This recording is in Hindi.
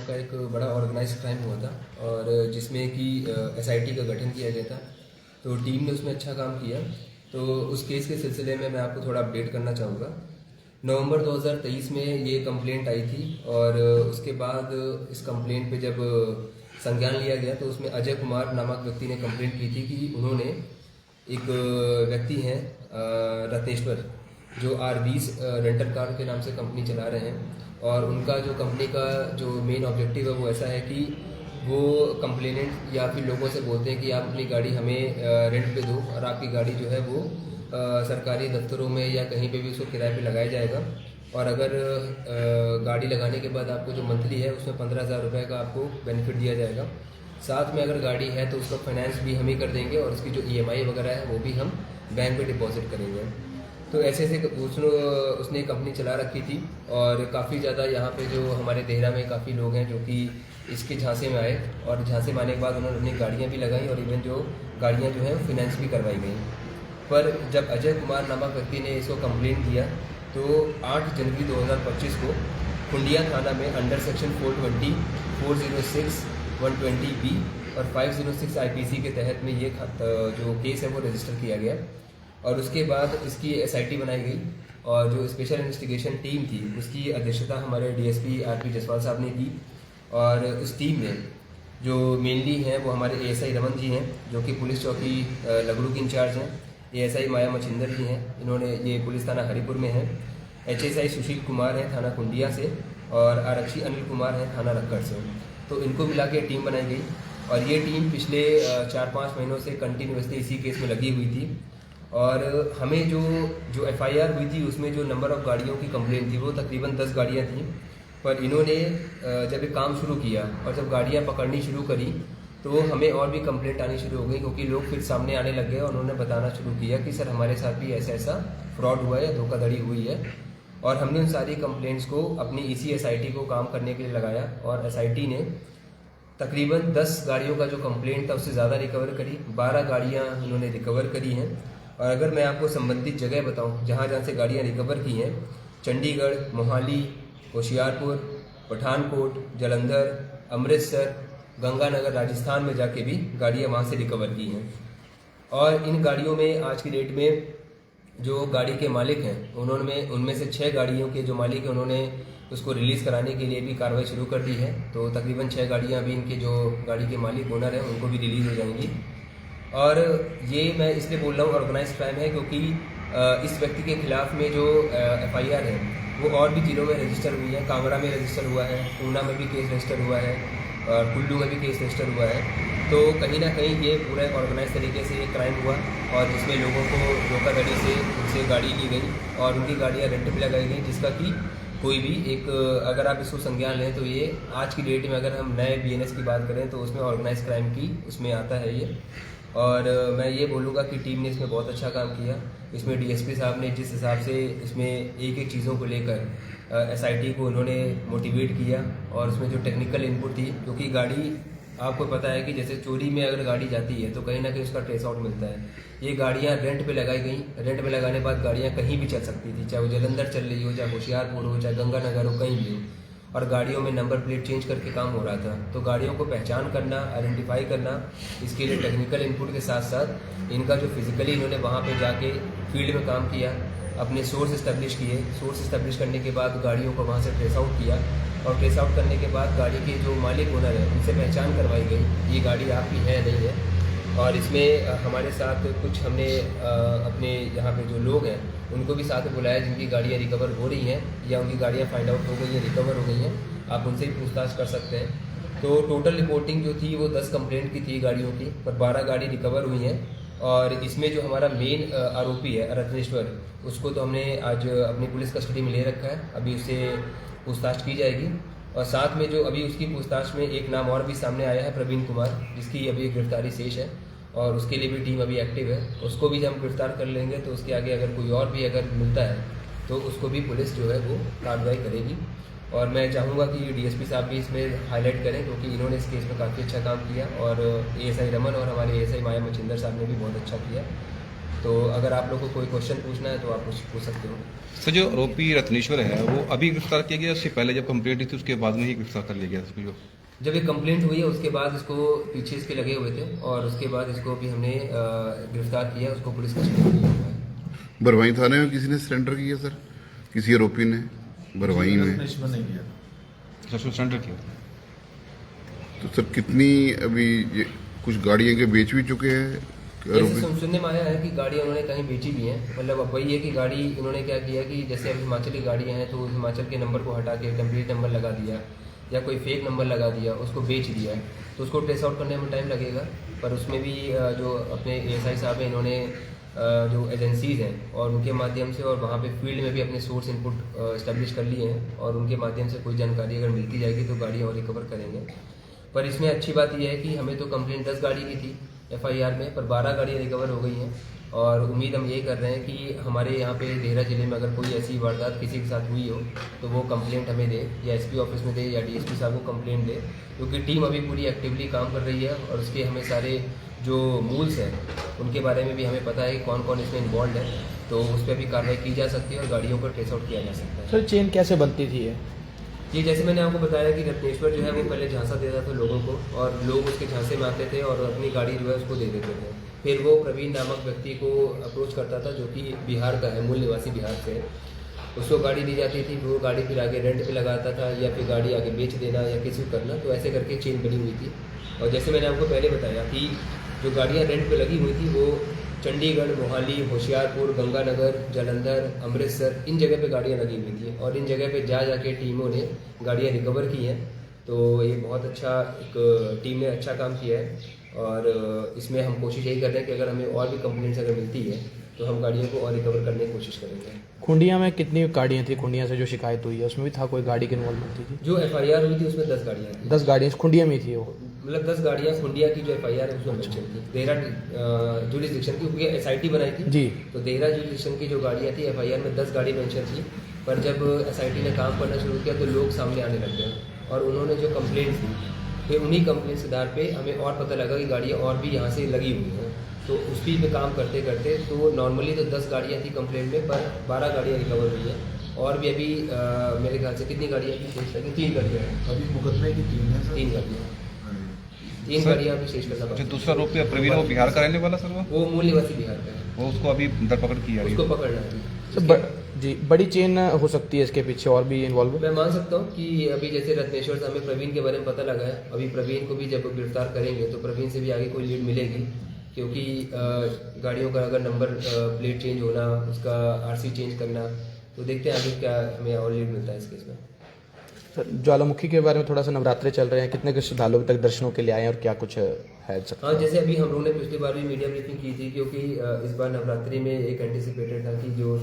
का एक बड़ा ऑर्गेनाइज्ड क्राइम हुआ था और जिसमें कि एसआईटी का गठन किया गया था। तो टीम ने उसमें अच्छा काम किया। तो उस केस के सिलसिले में मैं आपको थोड़ा अपडेट करना चाहूँगा। नवंबर 2023 में ये कंप्लेंट आई थी और उसके बाद इस कंप्लेंट पे जब संज्ञान लिया गया तो उसमें अजय कुमार नामक व्यक्ति ने कंप्लेंट की थी कि उन्होंने एक व्यक्ति हैं रत्नेश्वर, जो R20 रेंटल कार के नाम से कंपनी चला रहे हैं और उनका जो कंपनी का जो मेन ऑब्जेक्टिव है वो ऐसा है कि वो कंप्लेनेंट या फिर लोगों से बोलते हैं कि आप अपनी गाड़ी हमें रेंट पे दो और आपकी गाड़ी जो है वो सरकारी दफ्तरों में या कहीं पे भी उसको किराए पे लगाया जाएगा और अगर गाड़ी लगाने के बाद आपको जो मंथली है उसमें 15,000 रुपये का आपको बेनिफिट दिया जाएगा। साथ में अगर गाड़ी है तो उसका फाइनेंस भी हम ही कर देंगे और उसकी जो EMI वगैरह है वो भी हम बैंक में डिपॉजिट करेंगे। तो ऐसे ऐसे उसने कंपनी चला रखी थी और काफ़ी ज़्यादा यहाँ पे जो हमारे देहरा में काफ़ी लोग हैं जो कि इसके झांसे में आए और झांसे में आने के बाद उन्होंने अपनी गाड़ियाँ भी लगाई और इवन जो गाड़ियाँ जो हैं फाइनेंस भी करवाई गई। पर जब अजय कुमार नामक व्यक्ति ने इसको कंप्लेंट किया तो 8 जनवरी 2025 को खुंडिया थाना में अंडर सेक्शन 420, 406, 120B और 506 IPC के तहत में ये जो केस है वो रजिस्टर किया गया और उसके बाद इसकी SIT बनाई गई और जो स्पेशल इन्वेस्टिगेशन टीम थी उसकी अध्यक्षता हमारे DSP RP जसवाल साहब ने की और उस टीम में जो मेनली हैं वो हमारे ASI रमन जी हैं जो कि पुलिस चौकी लगड़ू के इंचार्ज हैं, ASI माया मचिंदर जी हैं, इन्होंने ये पुलिस थाना हरिपुर में हैं, HSI सुशील कुमार हैं थाना कुंडिया से और आरक्षी अनिल कुमार हैं थाना रक्कड़ से। तो इनको मिला के टीम बनाई गई और ये टीम पिछले 4-5 महीनों से कंटिन्यूसली इसी केस में लगी हुई थी और हमें जो FIR हुई थी उसमें जो नंबर ऑफ़ गाड़ियों की कंप्लेंट थी वो तकरीबन 10 गाड़ियाँ थीं। पर इन्होंने जब ये काम शुरू किया और जब गाड़ियाँ पकड़नी शुरू करी तो हमें और भी कंप्लेंट आनी शुरू हो गई क्योंकि लोग फिर सामने आने लग गए और उन्होंने बताना शुरू किया कि सर हमारे साथ भी ऐसा ऐसा फ्रॉड हुआ है, धोखाधड़ी हुई है। और हमने उन सारी कंप्लेंट्स को अपनी इसी SIT को काम करने के लिए लगाया और SIT ने तकरीबन 10 गाड़ियों का जो कंप्लेंट था उससे ज़्यादा रिकवर करी, 12 गाड़ियाँ इन्होंने रिकवर करी हैं। और अगर मैं आपको संबंधित जगह बताऊं जहाँ जहाँ से गाड़ियाँ रिकवर की हैं, चंडीगढ़, मोहाली, होशियारपुर, पठानकोट, जालंधर, अमृतसर, गंगानगर राजस्थान में जाके भी गाड़ियाँ वहाँ से रिकवर की हैं। और इन गाड़ियों में आज की डेट में जो गाड़ी के मालिक हैं उनमें से 6 गाड़ियों के जो मालिक हैं उन्होंने उसको रिलीज़ कराने के लिए भी कार्रवाई शुरू कर दी है। तो तकरीबन 6 गाड़ियाँ अभी इनके जो गाड़ी के मालिक ओनर हैं उनको भी रिलीज़ हो जाएंगी। और ये मैं इसलिए बोल रहा हूँ ऑर्गेनाइज क्राइम है क्योंकि इस व्यक्ति के खिलाफ में जो FIR है वो और भी जिलों में रजिस्टर हुई है। कांगड़ा में रजिस्टर हुआ है, ऊना में भी केस रजिस्टर हुआ है और कुल्लू में भी केस रजिस्टर हुआ है। तो कहीं ना कहीं ये पूरा ऑर्गेनाइज तरीके से ये क्राइम हुआ और जिसमें लोगों को धोखाधड़ी से उनसे गाड़ी ली गई और उनकी गाड़ियाँ रेंट पे लगाई गई, जिसका कि कोई भी एक अगर आप इसको संज्ञान लें तो ये आज की डेट में अगर हम नए BNS की बात करें तो उसमें ऑर्गेनाइज क्राइम की उसमें आता है ये। और मैं ये बोलूँगा कि टीम ने इसमें बहुत अच्छा काम किया। इसमें DSP साहब ने जिस हिसाब से इसमें एक एक चीज़ों को लेकर SIT को उन्होंने मोटिवेट किया और उसमें जो टेक्निकल इनपुट थी, क्योंकि गाड़ी आपको पता है कि जैसे चोरी में अगर गाड़ी जाती है तो कहीं ना कहीं उसका ट्रेस आउट मिलता है। ये गाड़ियाँ रेंट पे लगाई गई, रेंट पे लगाने के बाद गाड़ियाँ कहीं भी चल सकती थी, चाहे वो जालंधर चल रही हो, चाहे होशियारपुर हो, चाहे गंगानगर हो, कहीं भी हो, और गाड़ियों में नंबर प्लेट चेंज करके काम हो रहा था। तो गाड़ियों को पहचान करना, आइडेंटिफाई करना, इसके लिए टेक्निकल इनपुट के साथ साथ इनका जो फिजिकली इन्होंने वहाँ पे जाके फील्ड में काम किया, अपने सोर्स इस्टेब्लिश किए, सोर्स इस्टेब्लिश करने के बाद गाड़ियों को वहाँ से ट्रेस आउट किया और ट्रेस आउट करने के बाद गाड़ी के जो मालिक ओनर है उनसे पहचान करवाई गई ये गाड़ी आपकी है नहीं है। और इसमें हमारे साथ कुछ हमने अपने यहाँ पे जो लोग हैं उनको भी साथ में बुलाया जिनकी गाड़ियाँ रिकवर हो रही हैं या उनकी गाड़ियाँ फाइंड आउट हो गई हैं, रिकवर हो गई हैं, आप उनसे भी पूछताछ कर सकते हैं। तो टोटल रिपोर्टिंग जो थी वो 10 कंप्लेंट की थी गाड़ियों की, पर 12 गाड़ी रिकवर हुई हैं। और इसमें जो हमारा मेन आरोपी है रत्नेश्वर, उसको तो हमने आज अपनी पुलिस कस्टडी में ले रखा है, अभी उससे पूछताछ की जाएगी। और साथ में जो अभी उसकी पूछताछ में एक नाम और भी सामने आया है, प्रवीण कुमार, जिसकी अभी गिरफ्तारी शेष है और उसके लिए भी टीम अभी एक्टिव है। उसको भी जब हम गिरफ्तार कर लेंगे तो उसके आगे अगर कोई और भी अगर मिलता है तो उसको भी पुलिस जो है वो कार्रवाई करेगी। और मैं चाहूँगा कि DSP साहब भी इसमें हाईलाइट करें क्योंकि इन्होंने इस केस में काफ़ी अच्छा काम किया और ASI रमन और हमारे ASI माया मचिंदर साहब ने भी बहुत अच्छा किया। तो अगर आप लोग को कोई क्वेश्चन पूछना है तो आप कुछ पूछ सकते हो। सर जो आरोपी रत्नेश्वर है वो अभी गिरफ्तार किया गया, उससे पहले जब कंप्लेंट हुई थी उसके बाद में ही गिरफ्तार कर लिया गया उसको? जो जब ये कंप्लेंट हुई है उसके बाद इसको पीछे इसके लगे हुए थे और उसके बाद इसको भी हमने गिरफ्तार किया, उसको पुलिस कस्टडी में लिया हुआ है। बरवाई थाने में किसी ने सरेंडर किया सर, किसी आरोपी ने बरवाई में? सर सरेंडर किया। तो सर कितनी अभी ये कुछ गाड़ियां के बेच भी चुके हैं जैसे आरोपी? सुनने में आया है कि गाड़ी उन्होंने कहीं बेची भी हैं। मतलब अब वही है कि गाड़ी इन्होंने क्या किया कि जैसे अब हिमाचली गाड़ियाँ हैं तो हिमाचल के नंबर को हटा के टेम्परेरी नंबर लगा दिया या कोई फेक नंबर लगा दिया, उसको बेच दिया। तो उसको ट्रेस आउट करने में टाइम लगेगा, पर उसमें भी जो अपने एएसआई साहब हैं इन्होंने जो एजेंसीज़ हैं और उनके माध्यम से और वहाँ पे फील्ड में भी अपने सोर्स इनपुट इस्टेब्लिश कर लिए हैं और उनके माध्यम से कोई जानकारी अगर मिलती जाएगी तो गाड़ी और रिकवर करेंगे। पर इसमें अच्छी बात यह है कि हमें तो कंप्लेंट 10 गाड़ी की थी एफआईआर में, पर 12 गाड़ियाँ रिकवर हो गई हैं और उम्मीद हम यही कर रहे हैं कि हमारे यहाँ पे देहरा जिले में अगर कोई ऐसी वारदात किसी के साथ हुई हो तो वो कंप्लेंट हमें दे या एसपी ऑफिस में दे या डीएसपी साहब को कंप्लेंट दे, क्योंकि टीम अभी पूरी एक्टिवली काम कर रही है और उसके हमें सारे जो मूल्स हैं उनके बारे में भी हमें पता है कि कौन कौन इसमें इन्वॉल्व है, तो उस पर भी कार्रवाई की जा सकती है और गाड़ियों को ट्रेस आउट किया जा सकता है। सर चेन कैसे बनती थी ये जैसे मैंने आपको बताया कि रत्नेश्वर जो है वो पहले झांसा देता था लोगों को और लोग उसके झांसे में आते थे और अपनी गाड़ी जो है उसको दे देते थे। फिर वो प्रवीण नामक व्यक्ति को अप्रोच करता था जो कि बिहार का है, मूल निवासी बिहार से। उसको गाड़ी दी जाती थी, वो गाड़ी फिर आगे रेंट पे लगाता था या फिर गाड़ी आगे बेच देना या किसी को करना, तो ऐसे करके चेन बनी हुई थी। और जैसे मैंने आपको पहले बताया कि जो गाड़ियाँ रेंट पे लगी हुई थी वो चंडीगढ़, मोहाली, होशियारपुर, गंगानगर, जालंधर, अमृतसर, इन जगह पे गाड़ियाँ लगी हुई थी और इन जगह पे जा जाके टीमों ने गाड़ियाँ रिकवर की हैं। तो ये बहुत अच्छा एक टीम ने अच्छा काम किया है और इसमें हम कोशिश यही कर रहे हैं कि अगर हमें और भी कंप्लेंट्स अगर मिलती है तो हम गाड़ियों को और रिकवर करने की कोशिश करेंगे। खुंडिया में कितनी गाड़ियाँ थी? खुंडिया से जो शिकायत हुई है उसमें भी था कोई गाड़ी की इन्वॉल्वमेंट थी? जो एफआईआर हुई थी उसमें 10 गाड़ियाँ थी। 10 गाड़ियाँ खुंडिया में थी वो? मतलब 10 गाड़ियाँ खुंडिया की जो एफआईआर है उसमें मेंशन थी, देहरा जुरिस्डिक्शन की, क्योंकि एसआईटी बनाई थी जी। तो देहरा जुरिस्डिक्शन की जो गाड़ियाँ थी एफआईआर में 10 गाड़ी मेंशन थी। पर जब एसआईटी ने काम करना शुरू किया तो लोग सामने आने लग गए और उन्होंने जो कंप्लेंट थी फिर उन्हीं कंप्लेंट्स के आधार पे हमें और पता लगा कि गाड़ियाँ और भी यहाँ से लगी हुई हैं। तो उस चीज़ पे काम करते करते तो नॉर्मली तो 10 गाड़ियाँ थी कंप्लेंट में, पर 12 गाड़ियाँ रिकवर हुई हैं और भी अभी मेरे ख्याल से कितनी गाड़ियाँ थी शेष लगी? 3 गाड़ियाँ हैं अभी मुकदमे की 3 है सर। 3 गाड़ियाँ 3 गाड़ियाँ अभी शेष करना जो बाकी है। दूसरा आरोपी प्रवीण वो बिहार का रहने वाला सर, वो मूल निवासी बिहार का है, वो उसको अभी धरपकड़ की जा रही उसको है। पकड़ना है। सर जी बड़ी चेन हो सकती है इसके पीछे और भी इन्वॉल्व? मैं मान सकता हूँ कि अभी जैसे रत्नेश्वर से हमें प्रवीण के बारे में पता लगा है, अभी प्रवीण को भी जब गिरफ्तार करेंगे तो प्रवीण से भी आगे कोई लीड मिलेगी, क्योंकि गाड़ियों का अगर नंबर प्लेट चेंज होना, उसका आरसी चेंज करना, तो देखते हैं आगे क्या हमें और लीड मिलता है इस केस में। सर ज्वालामुखी के बारे में थोड़ा सा, नवरात्रे चल रहे हैं, कितने श्रद्धालु तक दर्शनों के लिए आए हैं और क्या कुछ है सर? हाँ, जैसे अभी हम लोगों ने पिछली बार भी मीडिया ब्रीफिंग की थी, क्योंकि इस बार नवरात्रि में एक एंटिसिपेटेड था कि जो